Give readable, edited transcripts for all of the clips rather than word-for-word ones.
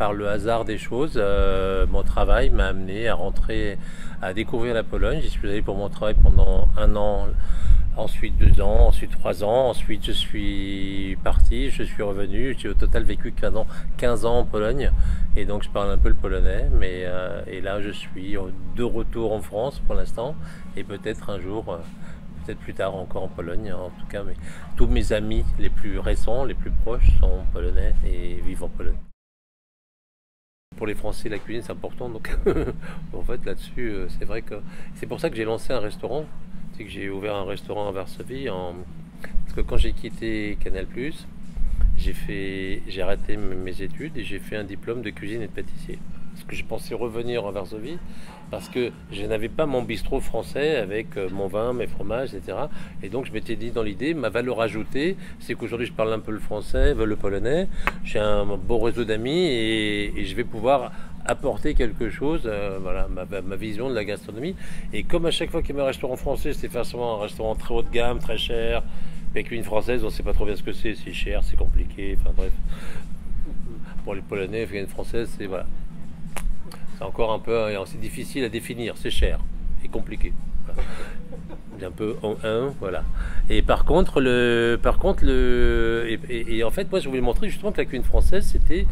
par le hasard des choses, mon travail m'a amené à rentrer, à découvrir la Pologne. J'y suis allé pour mon travail pendant 1 an, ensuite 2 ans, ensuite 3 ans. Ensuite, je suis parti, je suis revenu. J'ai au total vécu 15 ans en Pologne. Et donc, je parle un peu le polonais. Et là, je suis de retour en France pour l'instant. Et peut-être un jour, peut-être plus tard encore en Pologne. En tout cas, mais tous mes amis les plus récents, les plus proches sont polonais et vivent en Pologne. Pour les Français, la cuisine c'est important, donc en fait là-dessus, c'est vrai que c'est pour ça que j'ai lancé un restaurant. C'est que j'ai ouvert un restaurant à Varsovie, parce que quand j'ai quitté Canal+, j'ai arrêté mes études et j'ai fait un diplôme de cuisine et de pâtissier. Parce que j'ai pensé revenir à Varsovie, parce que je n'avais pas mon bistrot français avec mon vin, mes fromages, etc. Et donc je m'étais dit dans l'idée, ma valeur ajoutée, c'est qu'aujourd'hui je parle un peu le français, le polonais, j'ai un beau réseau d'amis et je vais pouvoir apporter quelque chose, voilà, ma vision de la gastronomie. Et comme à chaque fois qu'il y a un restaurant français, c'était forcément un restaurant très haut de gamme, très cher. Avec une française, on ne sait pas trop bien ce que c'est cher, c'est compliqué, enfin bref. Pour les Polonais, une française, c'est voilà. C'est encore un peu, c'est difficile à définir, c'est cher et compliqué. Voilà. Un peu en un, voilà. Et par contre, et en fait, moi, je voulais montrer justement que la cuisine française, c'était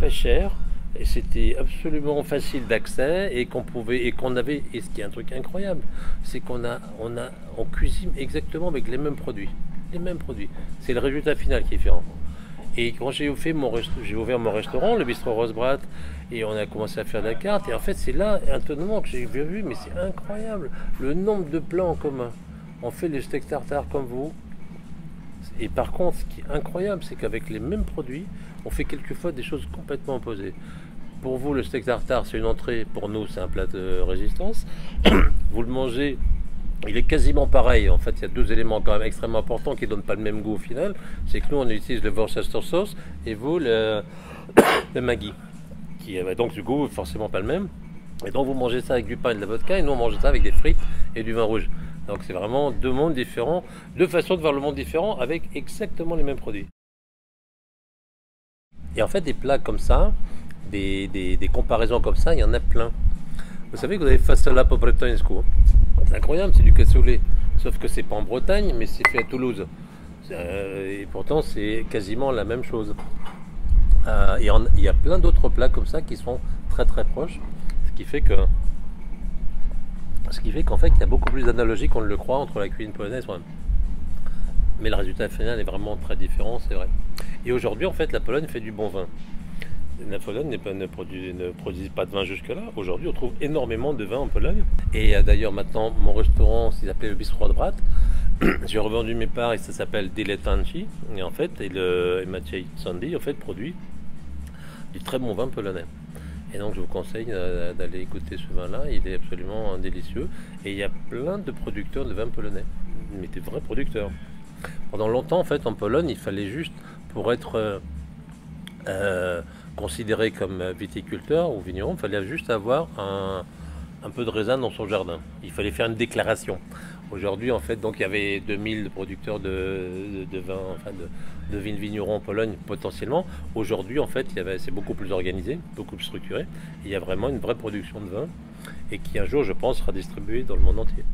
pas cher. Et c'était absolument facile d'accès et qu'on avait, et ce qui est un truc incroyable, c'est on cuisine exactement avec les mêmes produits. Les mêmes produits. C'est le résultat final qui est différent. Et quand j'ai ouvert mon restaurant, le bistrot Rosbrat, et on a commencé à faire de la carte, et en fait c'est là, étonnamment, que j'ai vu, mais c'est incroyable, le nombre de plats en commun. On fait les steaks tartare comme vous, et par contre, ce qui est incroyable, c'est qu'avec les mêmes produits, on fait quelquefois des choses complètement opposées. Pour vous, le steak tartare, c'est une entrée, pour nous, c'est un plat de résistance. Vous le mangez, il est quasiment pareil. En fait, il y a deux éléments quand même extrêmement importants qui ne donnent pas le même goût au final. C'est que nous, on utilise le Worcester sauce et vous, le Maggi, qui avait donc du goût forcément pas le même. Et donc, vous mangez ça avec du pain et de la vodka, et nous, on mange ça avec des frites et du vin rouge. Donc, c'est vraiment deux mondes différents, deux façons de voir le monde différent avec exactement les mêmes produits. Et en fait, des plats comme ça, des comparaisons comme ça, il y en a plein. Vous savez que vous avez fasola po bretońsku. C'est incroyable, c'est du cassoulet. Sauf que c'est pas en Bretagne, mais c'est fait à Toulouse. Et pourtant, c'est quasiment la même chose. Et il y a plein d'autres plats comme ça qui sont très très proches. Ce qui fait qu'en fait, il y a beaucoup plus d'analogies qu'on ne le croit entre la cuisine polonaise. Mais le résultat final est vraiment très différent, c'est vrai. Et aujourd'hui, en fait, la Pologne fait du bon vin. La Pologne ne produit pas de vin jusque-là. Aujourd'hui, on trouve énormément de vin en Pologne. Et d'ailleurs, maintenant, mon restaurant, s'il s'appelait le Bistrot Rosbrat, j'ai revendu mes parts et ça s'appelle Diletanci. Et en fait, Maciej Sandy, en fait, produit du très bon vin polonais. Et donc, je vous conseille d'aller goûter ce vin-là. Il est absolument délicieux. Et il y a plein de producteurs de vin polonais. Mais des vrais producteurs. Pendant longtemps, en fait, en Pologne, il fallait juste, pour être considéré comme viticulteur ou vigneron, il fallait juste avoir un peu de raisin dans son jardin. Il fallait faire une déclaration. Aujourd'hui, en fait, donc il y avait 2000 producteurs de vin, enfin de vignerons en Pologne potentiellement. Aujourd'hui, en fait, c'est beaucoup plus organisé, beaucoup plus structuré. Il y a vraiment une vraie production de vin et qui un jour, je pense, sera distribuée dans le monde entier.